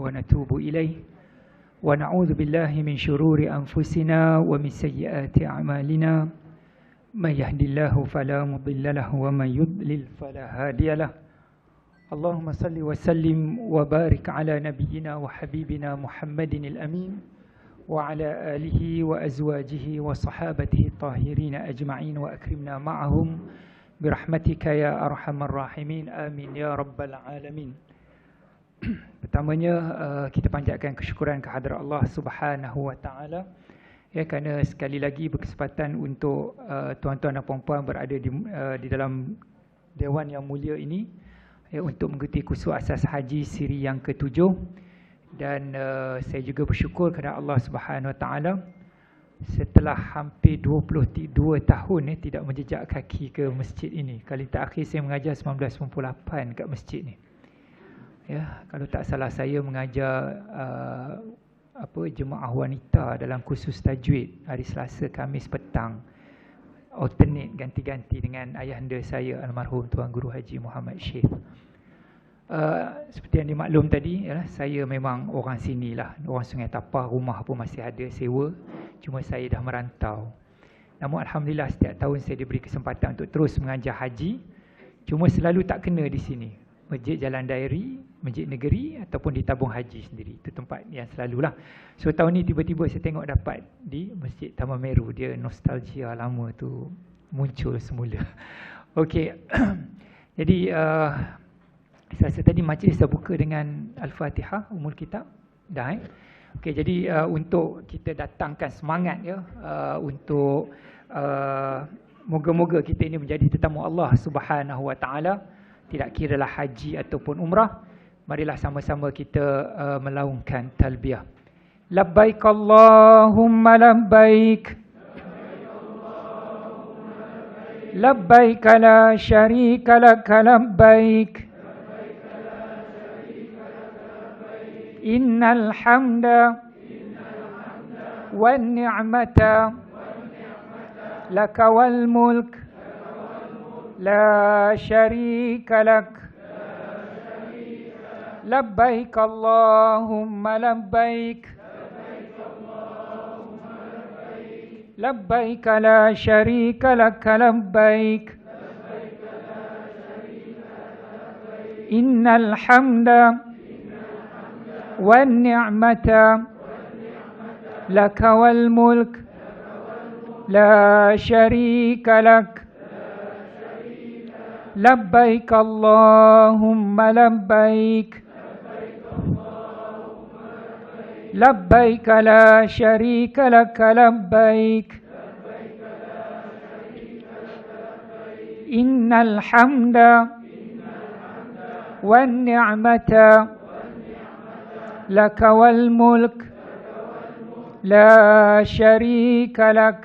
ونتوب إليه ونعوذ بالله من شرور أنفسنا ومن سيئات أعمالنا من يهد الله فلا مضل له ومن يضلل فلا هادي له اللهم صل وسلم وبارك على نبينا وحبيبنا محمد الأمين وعلى آله وأزواجه وصحابته الطاهرين أجمعين وأكرمنا معهم برحمتك يا أرحم الراحمين آمين يا رب العالمين. Pertamanya kita panjatkan kesyukuran kehadrat Allah Subhanahu Wa Taala ya, kerana sekali lagi berkesempatan untuk tuan-tuan dan puan-puan berada di dalam dewan yang mulia ini ya, untuk mengikuti kursus asas haji siri yang ke-7. Dan saya juga bersyukur kepada Allah Subhanahu Wa Taala setelah hampir 22 tahun tidak menjejak kaki ke masjid ini. Kali terakhir saya mengajar 1998 kat masjid ni. Ya, kalau tak salah saya mengajar jemaah wanita dalam kursus tajwid hari Selasa, Khamis petang, alternate ganti-ganti dengan ayahanda saya almarhum Tuan Guru Haji Muhammad Syekh. Seperti yang dimaklum tadi, ya, saya memang orang sini lah, orang Sungai Tapah, rumah pun masih ada sewa, cuma saya dah merantau. Namun Alhamdulillah setiap tahun saya diberi kesempatan untuk terus mengajar haji, cuma selalu tak kena di sini. Masjid Jalan Dairi, Masjid Negeri ataupun di Tabung Haji sendiri. Itu tempat yang selalulah. So tahun ni tiba-tiba saya tengok dapat di Masjid Taman Meru. Dia nostalgia lama tu muncul semula. Okey. Jadi saya rasa tadi majlis dah buka dengan Al-Fatihah, Ummul Kitab. Dah Okey, jadi untuk kita datangkan semangat ya, untuk moga-moga kita ini menjadi tetamu Allah Subhanahu Wa Taala. Tidak kiralah haji ataupun umrah, marilah sama-sama kita melaungkan talbiyah. Labbaik Allahumma labbaik, labbaik la syarika lak labbaik, innal hamda wan ni'mata laka wal mulk لا شريك لك لبيك اللهم لبيك لبيك لا شريك لك لبيك إن الحمد والنعمة لك والملك لا شريك لك لبيك اللهم لبيك لبيك لا شريك لك لبيك إن الحمد والنعمة لك والملك لا شريك لك.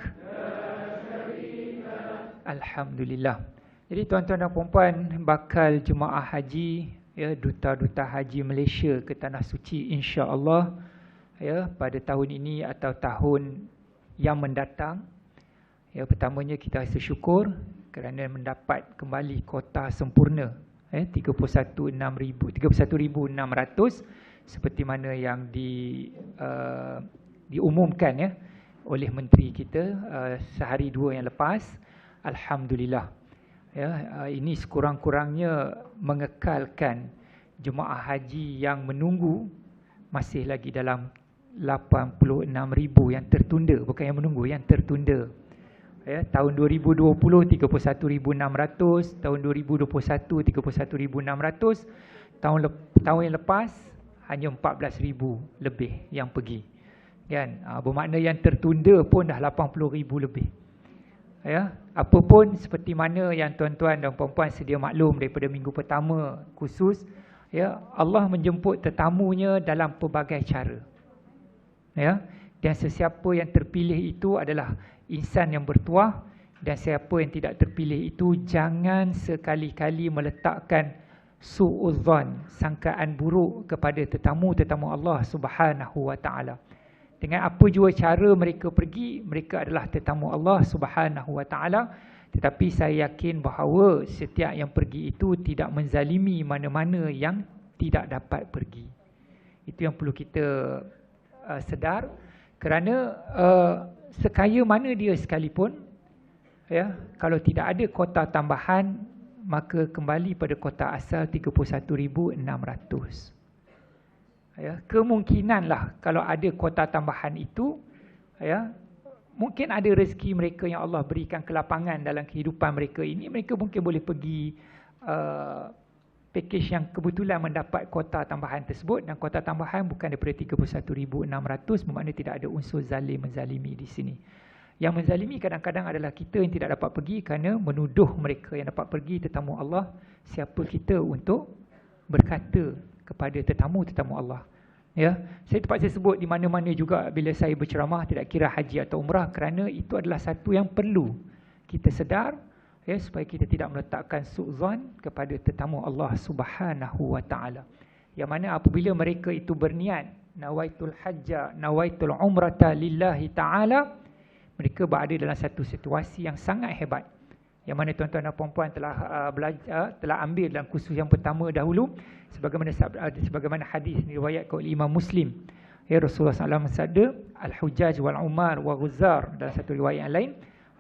Alhamdulillah. Jadi tuan-tuan dan puan-puan, bakal jemaah haji ya, duta-duta haji Malaysia ke Tanah Suci insya-Allah ya, pada tahun ini atau tahun yang mendatang. Ya, pertamanya kita rasa syukur kerana mendapat kembali kota sempurna 31,600 seperti mana yang diumumkan ya oleh menteri kita sehari dua yang lepas. Alhamdulillah. Ya, ini sekurang-kurangnya mengekalkan jemaah haji yang menunggu masih lagi dalam 86,000 yang tertunda, bukan yang menunggu, yang tertunda. Ya, tahun 2020 31,600, tahun 2021 31,600, tahun yang lepas hanya 14,000 lebih yang pergi. Kan? Bermakna yang tertunda pun dah 80,000 lebih. Ya, apapun seperti mana yang tuan-tuan dan puan-puan sedia maklum daripada minggu pertama khusus, ya, Allah menjemput tetamunya dalam pelbagai cara. Ya, dan sesiapa yang terpilih itu adalah insan yang bertuah, dan siapa yang tidak terpilih itu jangan sekali-kali meletakkan su'udzan, sangkaan buruk kepada tetamu-tetamu Allah Subhanahu Wa Taala. Dengan apa jua cara mereka pergi, mereka adalah tetamu Allah Subhanahu Wa Taala. Tetapi saya yakin bahawa setiap yang pergi itu tidak menzalimi mana-mana yang tidak dapat pergi. Itu yang perlu kita sedar, kerana sekaya mana dia sekalipun, ya, kalau tidak ada kota tambahan, maka kembali pada kota asal 31,600. Ya, kemungkinanlah kalau ada kota tambahan itu, ya, mungkin ada rezeki mereka yang Allah berikan kelapangan dalam kehidupan mereka ini, mereka mungkin boleh pergi package yang kebetulan mendapat kota tambahan tersebut, dan kota tambahan bukan daripada 31,600, bermakna tidak ada unsur zalim menzalimi di sini. Yang menzalimi kadang-kadang adalah kita yang tidak dapat pergi kerana menuduh mereka yang dapat pergi, tetamu Allah. Siapa kita untuk berkata kepada tetamu Allah? Ya, saya terpaksa sebut di mana-mana juga bila saya berceramah, tidak kira haji atau umrah, kerana itu adalah satu yang perlu kita sedar, ya, supaya kita tidak meletakkan su'zan kepada tetamu Allah Subhanahu wa taala. Yang mana apabila mereka itu berniat nawaitul hajja, nawaitul umrata lillahi taala, mereka berada dalam satu situasi yang sangat hebat. Yang mana tuan-tuan dan puan-puan telah ambil dalam kursus yang pertama dahulu, sebagaimana hadis diriwayatkan oleh Imam Muslim. Ya, Rasulullah SAW bersabda, al-hujjaj wal umar wa ghuzar, dalam satu riwayat yang lain,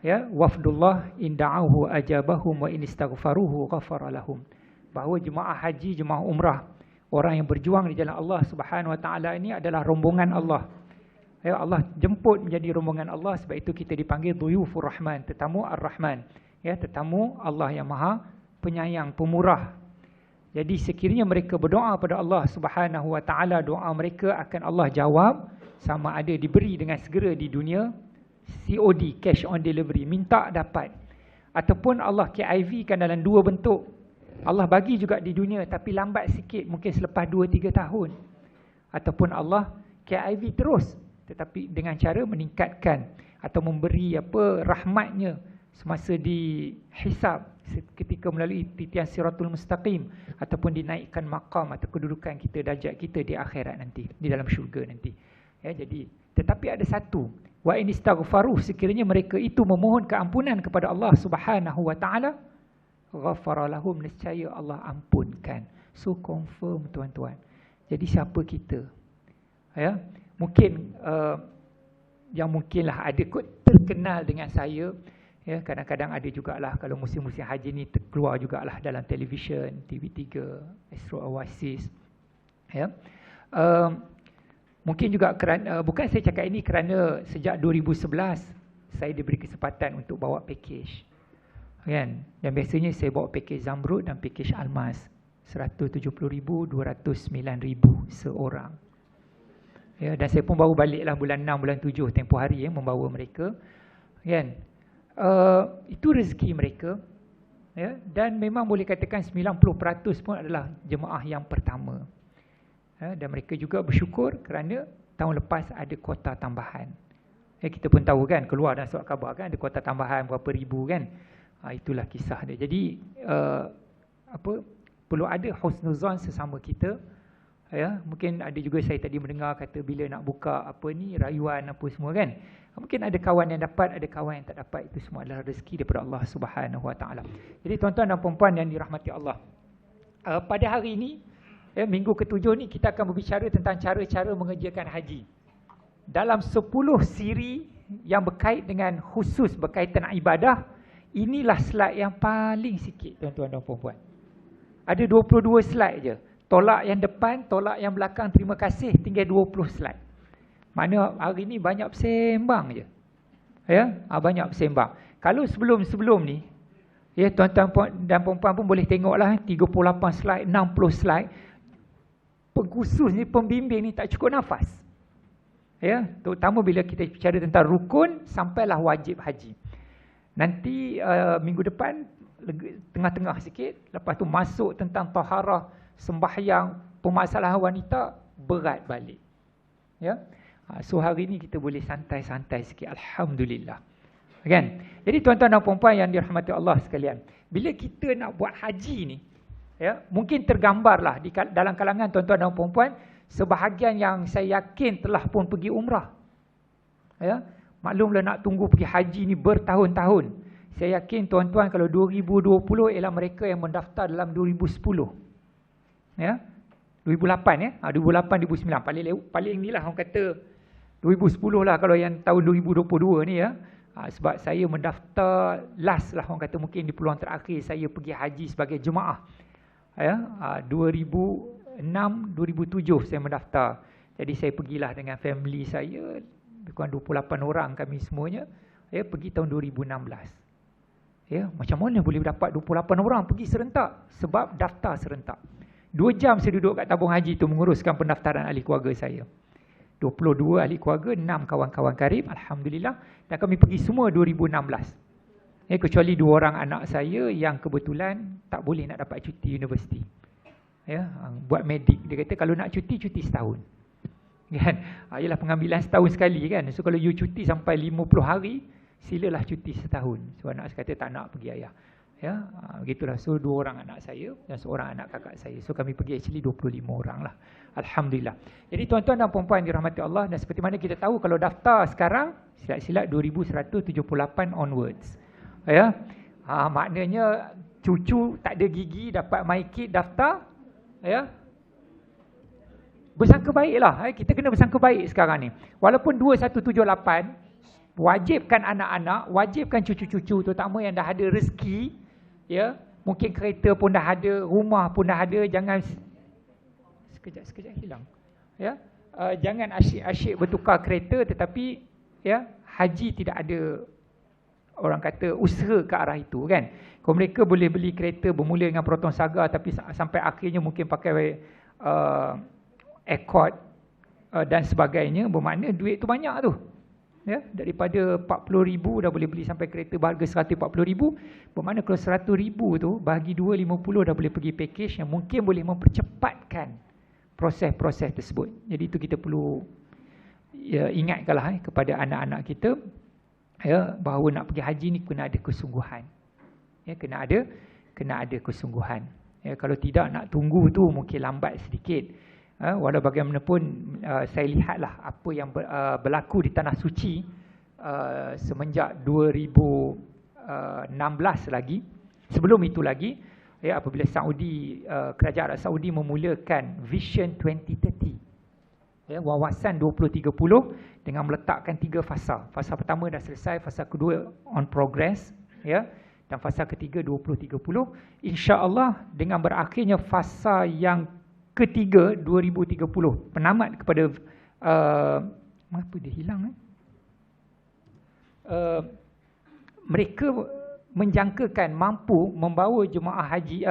ya, wafdullah in da'ahu ajabahum wa in istaghfaruhu ghafara lahum. Bahawa jemaah haji, jemaah umrah, orang yang berjuang di jalan Allah Subhanahu wa taala ini adalah rombongan Allah. Ya, Allah jemput menjadi rombongan Allah, sebab itu kita dipanggil dhuyufur rahman, tetamu ar-rahman. Ya, tetamu Allah yang Maha Penyayang, Pemurah. Jadi sekiranya mereka berdoa pada Allah Subhanahu wa taala, doa mereka akan Allah jawab, sama ada diberi dengan segera di dunia, COD, cash on delivery, minta dapat, ataupun Allah KIV kan dalam dua bentuk. Allah bagi juga di dunia tapi lambat sikit, mungkin selepas 2-3 tahun. Ataupun Allah KIV terus, tetapi dengan cara meningkatkan atau memberi rahmatnya semasa dihisab, ketika melalui titian siratul mustaqim, ataupun dinaikkan maqam atau kedudukan kita, darjat kita di akhirat nanti, di dalam syurga nanti. Ya, jadi tetapi ada satu, wa in istaghfaru, sekiranya mereka itu memohon keampunan kepada Allah Subhanahu wa taala, ghafara lahum, nescaya Allah ampunkan. So confirm tuan-tuan. Jadi siapa kita? Ya, mungkin yang mungkinlah ada kot terkenal dengan saya. Ya, kadang-kadang ada jugalah kalau musim-musim haji ni keluar jugalah dalam televisyen, TV3, Astro Oasis. Ya. Mungkin juga kerana, bukan saya cakap ini kerana sejak 2011 saya diberi kesempatan untuk bawa package. Kan? Dan biasanya saya bawa package Zamrud dan package Almas, 170,000, 209,000 seorang. Ya, dan saya pun baru baliklah bulan 6, bulan 7 tempoh hari, ya, membawa mereka. Kan? Itu rezeki mereka, ya, dan memang boleh katakan 90% pun adalah jemaah yang pertama. Ya, dan mereka juga bersyukur kerana tahun lepas ada kota tambahan. Ya, kita pun tahu kan, keluar dalam surat khabar kan, ada kota tambahan berapa ribu kan. Itulah kisah dia. Jadi perlu ada husnuzan sesama kita. Ya, mungkin ada juga saya tadi mendengar kata bila nak buka rayuan apa semua kan. Mungkin ada kawan yang dapat, ada kawan yang tak dapat. Itu semua adalah rezeki daripada Allah Subhanahu wa taala. Jadi tuan-tuan dan puan-puan yang dirahmati Allah, pada hari ini, ya, minggu ke-7 ni kita akan berbicara tentang cara-cara mengerjakan haji. Dalam 10 siri yang berkait dengan khusus berkaitan ibadah, inilah slide yang paling sikit tuan-tuan dan puan-puan. Ada 22 slide je. Tolak yang depan, tolak yang belakang, terima kasih, tinggal 20 slide. Mana hari ni banyak bersembang je. Ya, banyak bersembang. Kalau sebelum-sebelum ni, ya, tuan-tuan dan puan-puan pun boleh tengoklah 38 slide, 60 slide. Pengkhusus ni, pembimbing ni tak cukup nafas. Ya, terutama bila kita bicara tentang rukun sampailah wajib haji. Nanti minggu depan tengah-tengah sikit, lepas tu masuk tentang taharah, sembahyang, permasalahan wanita, berat balik. Ya. So hari ni kita boleh santai-santai sikit, alhamdulillah. Kan? Jadi tuan-tuan dan puan-puan yang dirahmati Allah sekalian, bila kita nak buat haji ni, ya, mungkin tergambarlah dalam kalangan tuan-tuan dan puan-puan sebahagian yang saya yakin telah pun pergi umrah. Ya, maklumlah nak tunggu pergi haji ni bertahun-tahun. Saya yakin tuan-tuan kalau 2020 ialah mereka yang mendaftar dalam 2010. Ya. 2008 ya. 2008 2009 paling inilah orang kata 2010 lah kalau yang tahun 2022 ni ya. Sebab saya mendaftar last lah orang kata mungkin di peluang terakhir saya pergi haji sebagai jemaah. Ya, 2006 2007 saya mendaftar. Jadi saya pergilah dengan family saya, lebih kurang 28 orang kami semuanya, ya, pergi tahun 2016. Ya, macam mana boleh dapat 28 orang pergi serentak? Sebab daftar serentak. 2 jam saya duduk kat tabung haji tu menguruskan pendaftaran ahli keluarga saya. 22 ahli keluarga, 6 kawan-kawan karib, alhamdulillah, dan kami pergi semua 2016. Kecuali 2 orang anak saya yang kebetulan tak boleh nak dapat cuti universiti. Ya, buat medik. Dia kata kalau nak cuti setahun. Kan? Ialah pengambilan setahun sekali kan. So kalau you cuti sampai 50 hari, silalah cuti setahun. So anak saya kata tak nak pergi ayah. Ya, begitulah. So 2 orang anak saya dan seorang anak kakak saya. So kami pergi actually 25 orang lah. Alhamdulillah. Jadi tuan-tuan dan puan-puan dirahmati Allah, dan seperti mana kita tahu kalau daftar sekarang silat-silat 2178 onwards. Ya. Maknanya cucu tak ada gigi dapat my kid daftar, ya. Bersangka baiklah, kita kena bersangka baik sekarang ni. Walaupun 2178 wajibkan anak-anak, wajibkan cucu-cucu terutama yang dah ada rezeki, ya, mungkin kereta pun dah ada, rumah pun dah ada, jangan sekejap hilang. Ya. Jangan asyik-asyik bertukar kereta tetapi ya, haji tidak ada orang kata usaha ke arah itu kan. Kalau mereka boleh beli kereta bermula dengan Proton Saga tapi sampai akhirnya mungkin pakai Accord dan sebagainya, bermakna duit tu banyak tu. Ya, daripada 40,000 dah boleh beli sampai kereta berharga 140,000, bermakna kalau 100,000 tu bagi 2, 50 dah boleh pergi package yang mungkin boleh mempercepatkan proses-proses tersebut. Jadi itu kita perlu ya, ingatkanlah kepada anak-anak kita, ya, bahawa nak pergi haji ni kena ada kesungguhan. Ya, kena ada kesungguhan. Ya, kalau tidak nak tunggu tu mungkin lambat sedikit. Walau bagaimanapun saya lihatlah apa yang berlaku di Tanah Suci semenjak 2016 lagi. Sebelum itu lagi, ya, apabila Saudi, kerajaan Arab Saudi memulakan Vision 2030, ya, wawasan 2030 dengan meletakkan 3 fasa. Fasa pertama dah selesai, fasa kedua on progress, ya, dan fasa ketiga 2030. InsyaAllah dengan berakhirnya fasa yang ketiga 2030, penamat kepada apa dia hilang mereka menjangkakan mampu membawa jemaah haji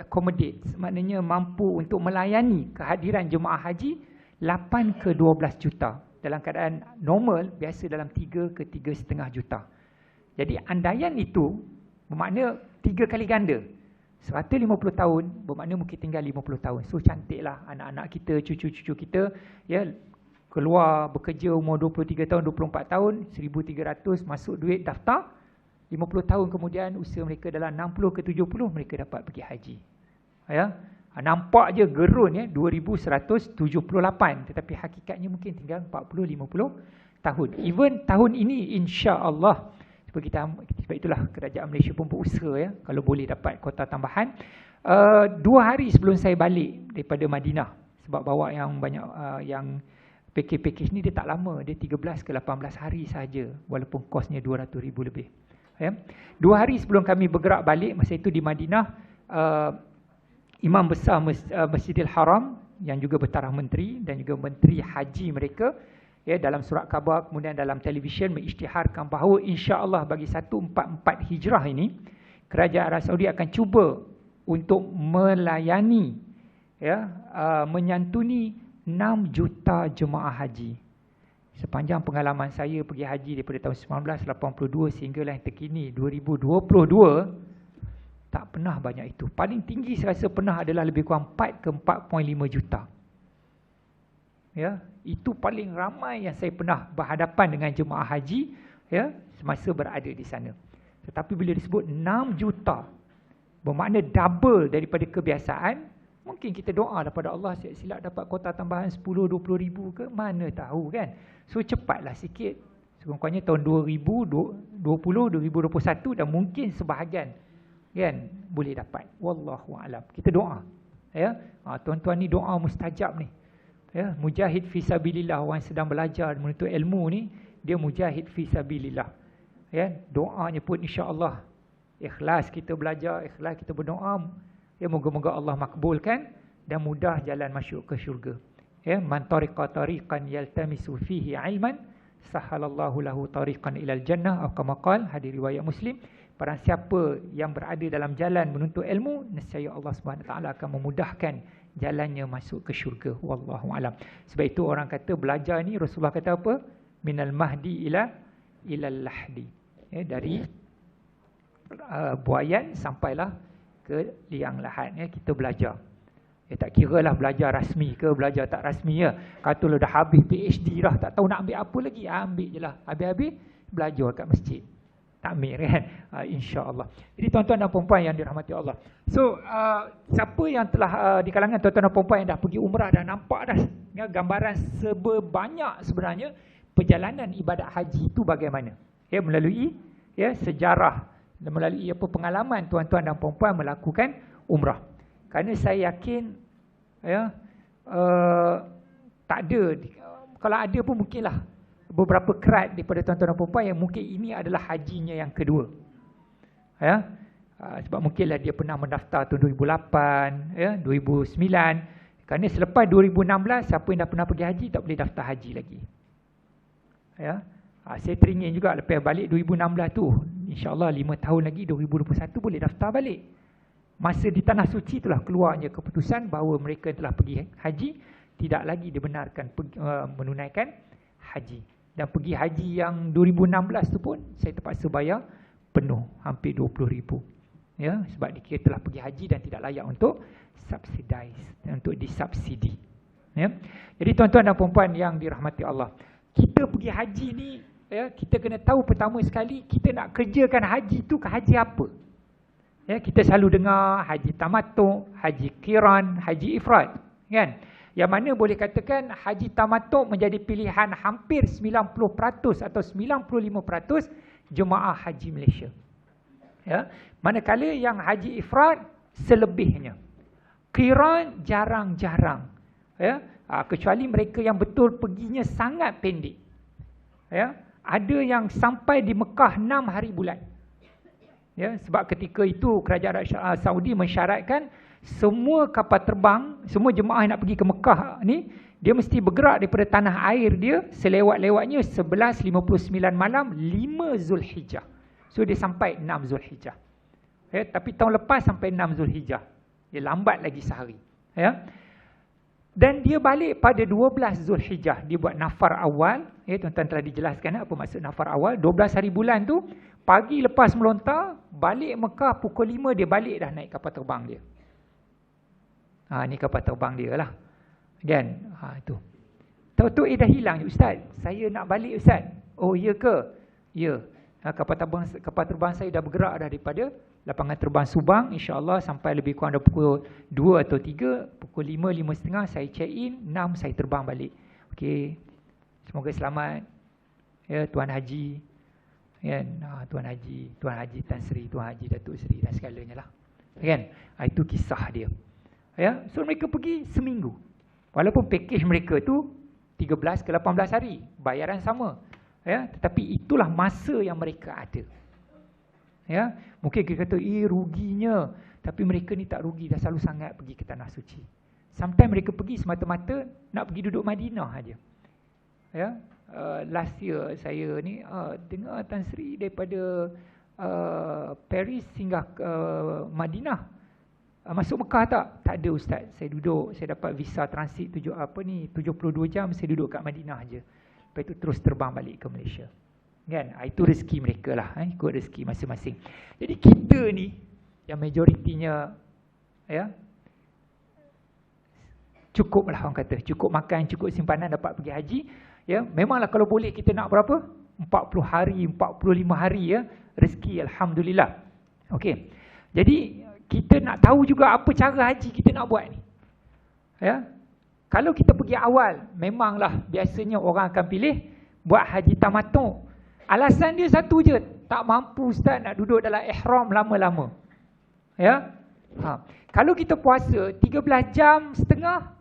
accommodate, maknanya mampu untuk melayani kehadiran jemaah haji 8 ke 12 juta. Dalam keadaan normal biasa dalam 3 ke 3,5 juta. Jadi andaian itu bermakna 3 kali ganda. 150 tahun bermakna mungkin tinggal 50 tahun. So cantiklah anak-anak kita, cucu-cucu kita, ya, keluar bekerja umur 23 tahun, 24 tahun, 1,300 masuk duit daftar, 50 tahun kemudian usia mereka dalam 60 ke 70 mereka dapat pergi haji. Ya. Nampak je gerun ya 2178 tetapi hakikatnya mungkin tinggal 40-50 tahun. Even tahun ini insya-Allah. Sebab itulah kerajaan Malaysia pun berusaha ya, kalau boleh dapat kota tambahan. 2 hari sebelum saya balik daripada Madinah, sebab bawa yang banyak yang package ni dia tak lama, dia 13 ke 18 hari saja walaupun kosnya 200,000 lebih. Ya. 2 hari sebelum kami bergerak balik, masa itu di Madinah, Imam Besar Masjidil Haram yang juga bertaraf menteri dan juga menteri haji mereka, ya, dalam surat khabar kemudian dalam televisyen mengisytiharkan bahawa insya-Allah bagi 144 Hijrah ini kerajaan Arab Saudi akan cuba untuk melayani, ya, menyantuni 6 juta jemaah haji. Sepanjang pengalaman saya pergi haji daripada tahun 1982 sehinggalah yang terkini 2022, tak pernah banyak itu. Paling tinggi saya rasa pernah adalah lebih kurang 4 ke 4.5 juta. Ya, itu paling ramai yang saya pernah berhadapan dengan jemaah haji, ya, semasa berada di sana. Tetapi bila disebut 6 juta, bermakna double daripada kebiasaan, mungkin kita doa daripada Allah silap dapat kota tambahan 10-20 ribu ke, mana tahu kan. So cepatlah sikit. Sekurang-kurangnya tahun 2020, 2021 dan mungkin sebahagian kan boleh dapat. Wallahu a'lam. Kita doa. Ya, tuan-tuan ni doa mustajab ni. Ya, mujahid fi sabilillah, orang sedang belajar menuntut ilmu ni, dia mujahid fi sabilillah. Ya, doanya pun insya-Allah ikhlas kita belajar, ikhlas kita berdoa, ya moga-moga Allah makbulkan dan mudah jalan masuk ke syurga. Ya, man tariqa tariqan yaltamisu fihi ilman sahalallahu lahu tariqan ilal jannah, atau kama qala, hadis riwayat Muslim. Barang siapa yang berada dalam jalan menuntut ilmu, nescaya Allah Subhanahu taala akan memudahkan jalannya masuk ke syurga. Wallahu alam. Sebab itu orang kata belajar ni, Rasulullah kata apa? Minal mahdi ilal lahdi. Ya, dari buayan sampailah ke liang lahat, ya, kita belajar. Ya, tak kira lah belajar rasmi ke belajar tak rasmi, ya. Kata dah habis PhD dah, tak tahu nak ambil apa lagi, ambil je lah. Habis-habis belajar kat masjid. Tak ambil kan? InsyaAllah. Jadi tuan-tuan dan perempuan yang dirahmati Allah. So, siapa yang telah di kalangan tuan-tuan dan perempuan yang dah pergi umrah dah nampak dah, ya, gambaran sebanyak sebenarnya perjalanan ibadat haji itu bagaimana. Ya, melalui, ya, sejarah, melalui apa pengalaman tuan-tuan dan perempuan melakukan umrah. Kerana saya yakin, ya, tak ada, kalau ada pun mungkinlah beberapa kerat daripada tuan-tuan dan perempuan yang mungkin ini adalah hajinya yang kedua. Ya, sebab mungkinlah dia pernah mendaftar tahun 2008, ya, 2009. Kerana selepas 2016, siapa yang dah pernah pergi haji tak boleh daftar haji lagi. Ya, saya teringin juga lepas balik 2016 tu, insya-Allah 5 tahun lagi 2021 boleh daftar balik. Masa di Tanah Suci itulah keluarnya keputusan bahawa mereka telah pergi haji tidak lagi dibenarkan menunaikan haji. Dan pergi haji yang 2016 tu pun saya terpaksa bayar penuh, hampir 20,000. Ya, sebab dikira telah pergi haji dan tidak layak untuk subsidize, untuk disubsidi. Ya. Jadi tuan-tuan dan perempuan yang dirahmati Allah, kita pergi haji ni, ya, kita kena tahu pertama sekali kita nak kerjakan haji tu ke haji apa. Ya, kita selalu dengar haji tamattu, haji qiran, haji ifrad, kan? Yang mana boleh katakan haji tamattu menjadi pilihan hampir 90% atau 95% jemaah haji Malaysia. Ya, manakala yang haji ifrad selebihnya. Qiran jarang-jarang. Ya, kecuali mereka yang betul perginya sangat pendek. Ya, ada yang sampai di Mekah 6 hari bulan. Ya, sebab ketika itu kerajaan Arab Saudi mensyaratkan semua kapal terbang, semua jemaah yang nak pergi ke Mekah ni, dia mesti bergerak daripada tanah air dia selewat-lewatnya 11.59 malam 5 Zulhijjah. So dia sampai 6 Zulhijjah. Ya, tapi tahun lepas sampai 6 Zulhijjah. Dia lambat lagi sehari. Ya. Dan dia balik pada 12 Zulhijjah. Dia buat nafar awal. Ya, tuan-tuan telah dijelaskan apa maksud nafar awal. 12 hari bulan tu, pagi lepas melontar, balik Mekah pukul 5 dia balik dah naik kapal terbang dia. Ni kapal terbang dia lah. Kan? Itu. Tahu-tahu dah hilang, Ustaz. Saya nak balik, Ustaz. Oh, ya ke? Ya. Kapal terbang saya dah bergerak dah daripada lapangan terbang Subang. InsyaAllah sampai lebih kurang dah pukul 2 atau 3. Pukul 5, 5.30 saya check in. 6 saya terbang balik. Okey. Semoga selamat. Ya, Tuan Haji. Kan? Tuan Haji Tan Sri, Tuan Haji Datuk Seri dan segalanya lah. Kan? Itu kisah dia. Ya, so mereka pergi seminggu. Walaupun package mereka tu 13 ke 18 hari, bayaran sama. Ya, tetapi itulah masa yang mereka ada. Ya, mungkin kita kata, ruginya. Tapi mereka ni tak rugi, dah selalu sangat pergi ke Tanah Suci. Sometimes mereka pergi semata-mata nak pergi duduk Madinah aja. Ya, last year saya ni dengar Tan Sri daripada Paris singgah ke Madinah. Masuk Mekah tak? Tak ada, Ustaz. Saya duduk, saya dapat visa transit 72 jam, saya duduk kat Madinah aja. Lepas itu terus terbang balik ke Malaysia. Kan? Itu rezeki mereka lah, ikut rezeki masing-masing. Jadi kita ni yang majoritinya, ya, cukup lah orang kata, cukup makan, cukup simpanan dapat pergi haji. Ya, memanglah kalau boleh kita nak berapa? 40 hari, 45 hari, ya, rezeki, alhamdulillah. Okey. Jadi kita nak tahu juga apa cara haji kita nak buat ni. Ya. Kalau kita pergi awal, memanglah biasanya orang akan pilih buat haji tamattu. Alasan dia satu je, tak mampu, Ustaz, nak duduk dalam ihram lama-lama. Ya. Kalau kita puasa 13 jam setengah,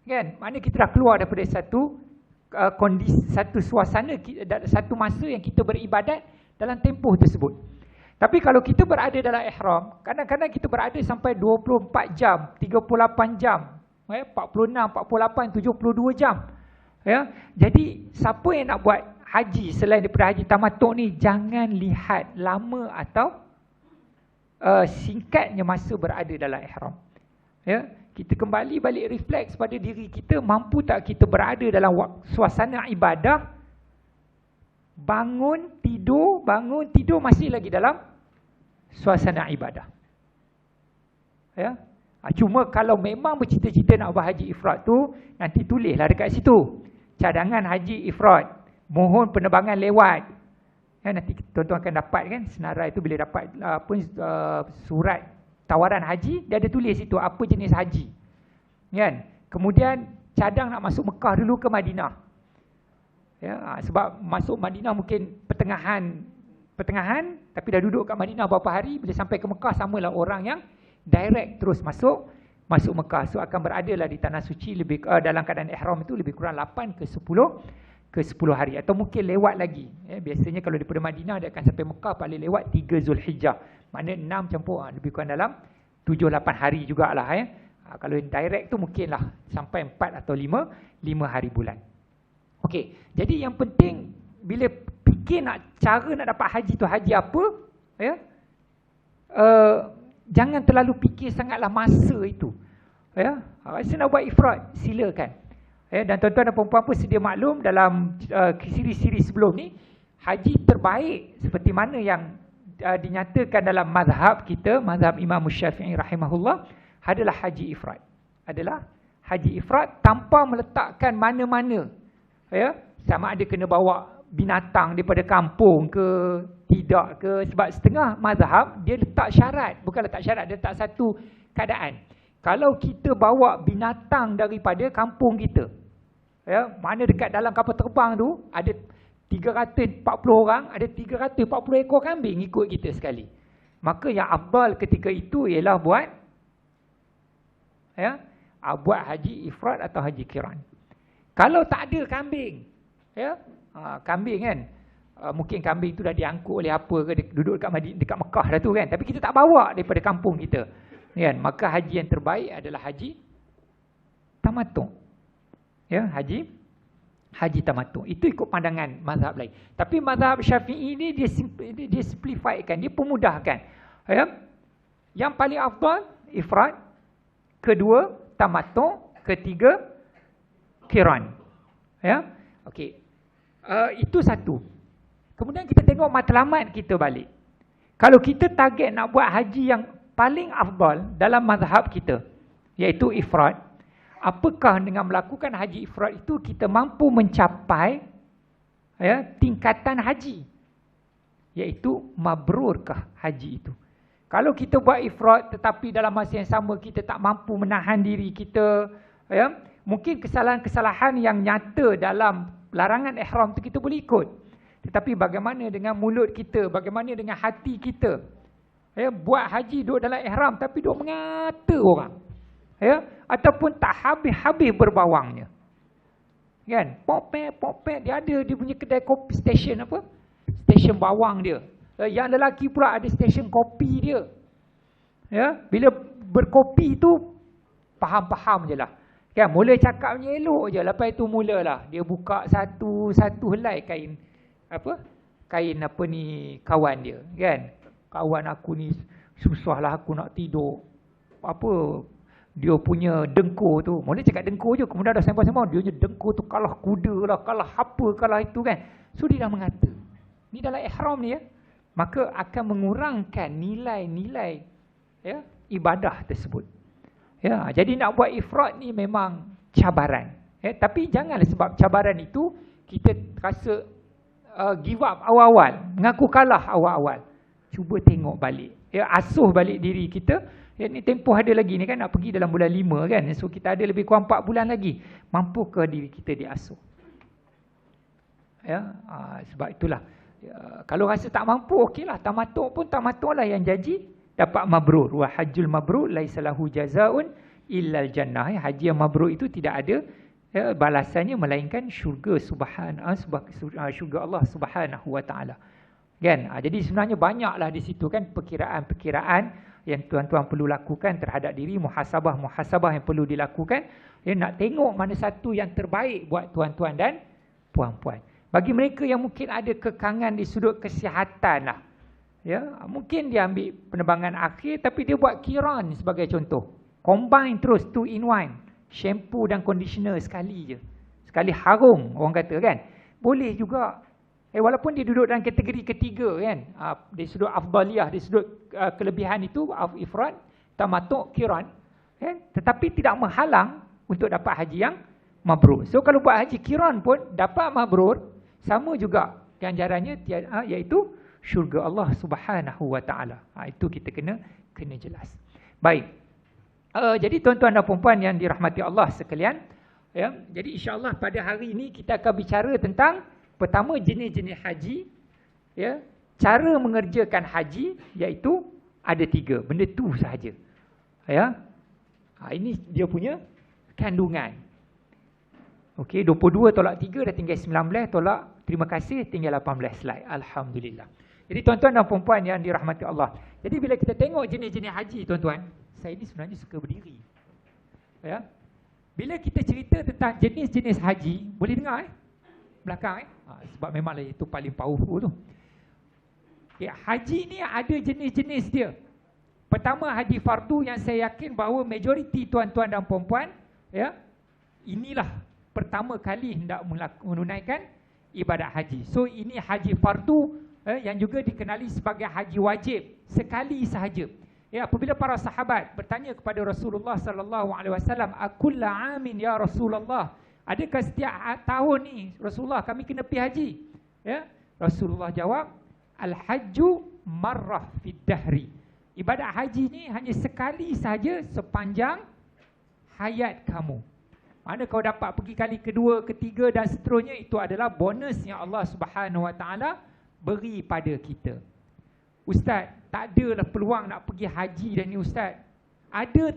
kan? Maknanya kita dah keluar daripada satu kondisi, satu suasana, satu masa yang kita beribadat dalam tempoh tersebut. Tapi kalau kita berada dalam ihram, kadang-kadang kita berada sampai 24 jam, 38 jam, 46, 48, 72 jam. Ya. Jadi siapa yang nak buat haji selain daripada haji tamattu' ni, jangan lihat lama atau singkatnya masa berada dalam ihram. Ya, kita kembali balik refleks pada diri kita, mampu tak kita berada dalam suasana ibadah, bangun tidur masih lagi dalam suasana ibadah. Ya. Cuma kalau memang bercita-cita nak buat haji ifrad tu, nanti tulislah dekat situ, cadangan haji ifrad, mohon penerbangan lewat. Ya, nanti tuan-tuan akan dapat kan senarai itu, bila dapat surat tawaran haji, dia ada tulis situ apa jenis haji. Kan? Kemudian cadang nak masuk Mekah dulu ke Madinah. Ya, sebab masuk Madinah mungkin pertengahan, tapi dah duduk kat Madinah berapa hari, bila sampai ke Mekah samalah orang yang direct terus masuk Mekah. So akan berada lah di tanah suci lebih dalam keadaan ihram itu lebih kurang 8 ke 10 hari, atau mungkin lewat lagi. Biasanya kalau daripada Madinah dia akan sampai Mekah paling lewat 3 Zulhijjah. Maknanya 6 campur lebih kurang dalam 7-8 hari jugalah. Kalau direct tu mungkinlah sampai 4 atau 5 hari bulan. Okey, jadi yang penting bila fikir cara nak dapat haji tu haji apa, ya, jangan terlalu fikir sangatlah masa itu. Ya, rasa nak buat ifrad, silakan. Dan tuan-tuan dan puan-puan pun sedia maklum dalam siri-siri sebelum ni, haji terbaik seperti mana yang dinyatakan dalam mazhab kita, mazhab Imam Syafi'i rahimahullah, adalah haji ifrad. Adalah haji ifrad tanpa meletakkan mana-mana. Ya, sama ada kena bawa binatang daripada kampung ke tidak ke, sebab setengah mazhab dia letak syarat, bukan letak syarat, dia letak satu keadaan. Kalau kita bawa binatang daripada kampung kita, ya, mana dekat dalam kapal terbang tu ada 340 orang, ada 340 ekor kambing ikut kita sekali, maka yang afdal ketika itu ialah buat haji ifrad atau haji qiran. Kalau tak ada kambing, ya, kambing kan, mungkin kambing tu dah diangkut oleh apa ke, duduk dekat Mekah dah tu kan, tapi kita tak bawa daripada kampung kita, kan, maka haji yang terbaik adalah haji tamattu'. Ya, haji tamattu'. Itu ikut pandangan mazhab lain. Tapi mazhab Syafi'i ni dia simplifykan, dia pemudahkan. Ya. Yang paling afdal ifrad, kedua tamattu', ketiga qiran. Ya. Okey. Itu satu. Kemudian kita tengok matlamat kita balik. Kalau kita target nak buat haji yang paling afdal dalam mazhab kita, iaitu ifrad, apakah dengan melakukan haji ifrad itu kita mampu mencapai, ya, tingkatan haji, iaitu mabrurkah haji itu. Kalau kita buat ifrad tetapi dalam masa yang sama kita tak mampu menahan diri kita, ya, mungkin kesalahan-kesalahan yang nyata dalam larangan ihram itu kita boleh ikut. Tetapi bagaimana dengan mulut kita, bagaimana dengan hati kita? Ya, buat haji duduk dalam ihram tapi duduk mengata orang. Ya, ataupun tak habis-habis berbawangnya. Kan? Pop-pet, dia ada dia punya kedai kopi, stesen apa? Stesen bawang dia. Yang lelaki pula ada stesen kopi dia. Ya, bila berkopi tu faham-faham je lah. Kan, mula cakapnya elok je, lepas itu mulalah dia buka satu helai kain kawan dia, kan? Kawan aku ni susahlah aku nak tidur. Apa dia punya dengkur tu. Mula cakap dengkur je, kemudian dah sembang-sembang dia punya dengkur tu kalah kuda lah, kalah apa, kalah itu kan. So dia dah mengata. Ni dalam ihram ni ya. Maka akan mengurangkan nilai-nilai, ya, ibadah tersebut. Ya, jadi nak buat ifrad ni memang cabaran. Tapi janganlah sebab cabaran itu kita rasa give up awal-awal, mengaku kalah awal-awal. Cuba tengok balik. Ya, asuh balik diri kita. Ya, ni tempoh ada lagi ni kan, nak pergi dalam bulan 5 kan. So kita ada lebih kurang 4 bulan lagi. Mampukah diri kita diasuh? Ya, sebab itulah. Ya, kalau rasa tak mampu, okeylah. Tamattu' pun tamattu' lah yang dapat mabrur. Wa hajjul mabrur laisa lahu jazaa'un illal jannah. Haji yang mabrur itu tidak ada balasannya melainkan syurga syurga Allah Subhanahu wa taala. Kan? Jadi sebenarnya banyaklah di situ kan perkiraan-perkiraan yang tuan-tuan perlu lakukan terhadap diri, muhasabah yang perlu dilakukan. Nak tengok mana satu yang terbaik buat tuan-tuan dan puan-puan. Bagi mereka yang mungkin ada kekangan di sudut kesihatan lah. Ya, mungkin dia ambil penerbangan akhir tapi dia buat kiran sebagai contoh. Combine terus 2 in 1. Shampoo dan conditioner sekali je. Sekali harum orang kata kan. Boleh juga. Walaupun dia duduk dalam kategori ketiga kan. Di sudut afdaliyah, di sudut kelebihan itu, ifrad, tamatuk, kiran. Kan? Tetapi tidak menghalang untuk dapat haji yang mabrur. So kalau buat haji kiran pun dapat mabrur, sama juga ganjarannya iaitu syurga Allah Subhanahu wa taala. Itu kita kena jelas. Baik. Jadi tuan-tuan dan puan-puan yang dirahmati Allah sekalian, ya. Jadi insya-Allah pada hari ini kita akan bicara tentang pertama jenis-jenis haji, ya. Cara mengerjakan haji iaitu ada 3. Benda tu sahaja. Ya. Ini dia punya kandungan. Okey, 22 tolak 3 dah tinggal 19, tolak terima kasih tinggal 18 slide. Alhamdulillah. Jadi tuan-tuan dan puan-puan yang dirahmati Allah. Jadi bila kita tengok jenis-jenis haji tuan-tuan, saya ni sebenarnya suka berdiri. Ya. Bila kita cerita tentang jenis-jenis haji, boleh dengar belakang sebab memanglah itu paling powerful tu. Okay, haji ni ada jenis-jenis dia. Pertama haji fardu yang saya yakin bahawa majoriti tuan-tuan dan puan-puan, ya, inilah pertama kali hendak menunaikan ibadat haji. So ini haji fardu yang juga dikenali sebagai haji wajib sekali sahaja. Ya, apabila para sahabat bertanya kepada Rasulullah sallallahu alaihi wasallam, "Akulla amin ya Rasulullah?" Adakah setiap tahun ni Rasulullah kami kena pergi haji? Ya, Rasulullah jawab, "Al-hajju marrah fid dahri." Ibadat haji ni hanya sekali sahaja sepanjang hayat kamu. Mana kau dapat pergi kali kedua, ketiga dan seterusnya, itu adalah bonus yang Allah Subhanahu wa taala beri pada kita. Ustaz, tak adalah peluang nak pergi haji dah ni Ustaz. Ada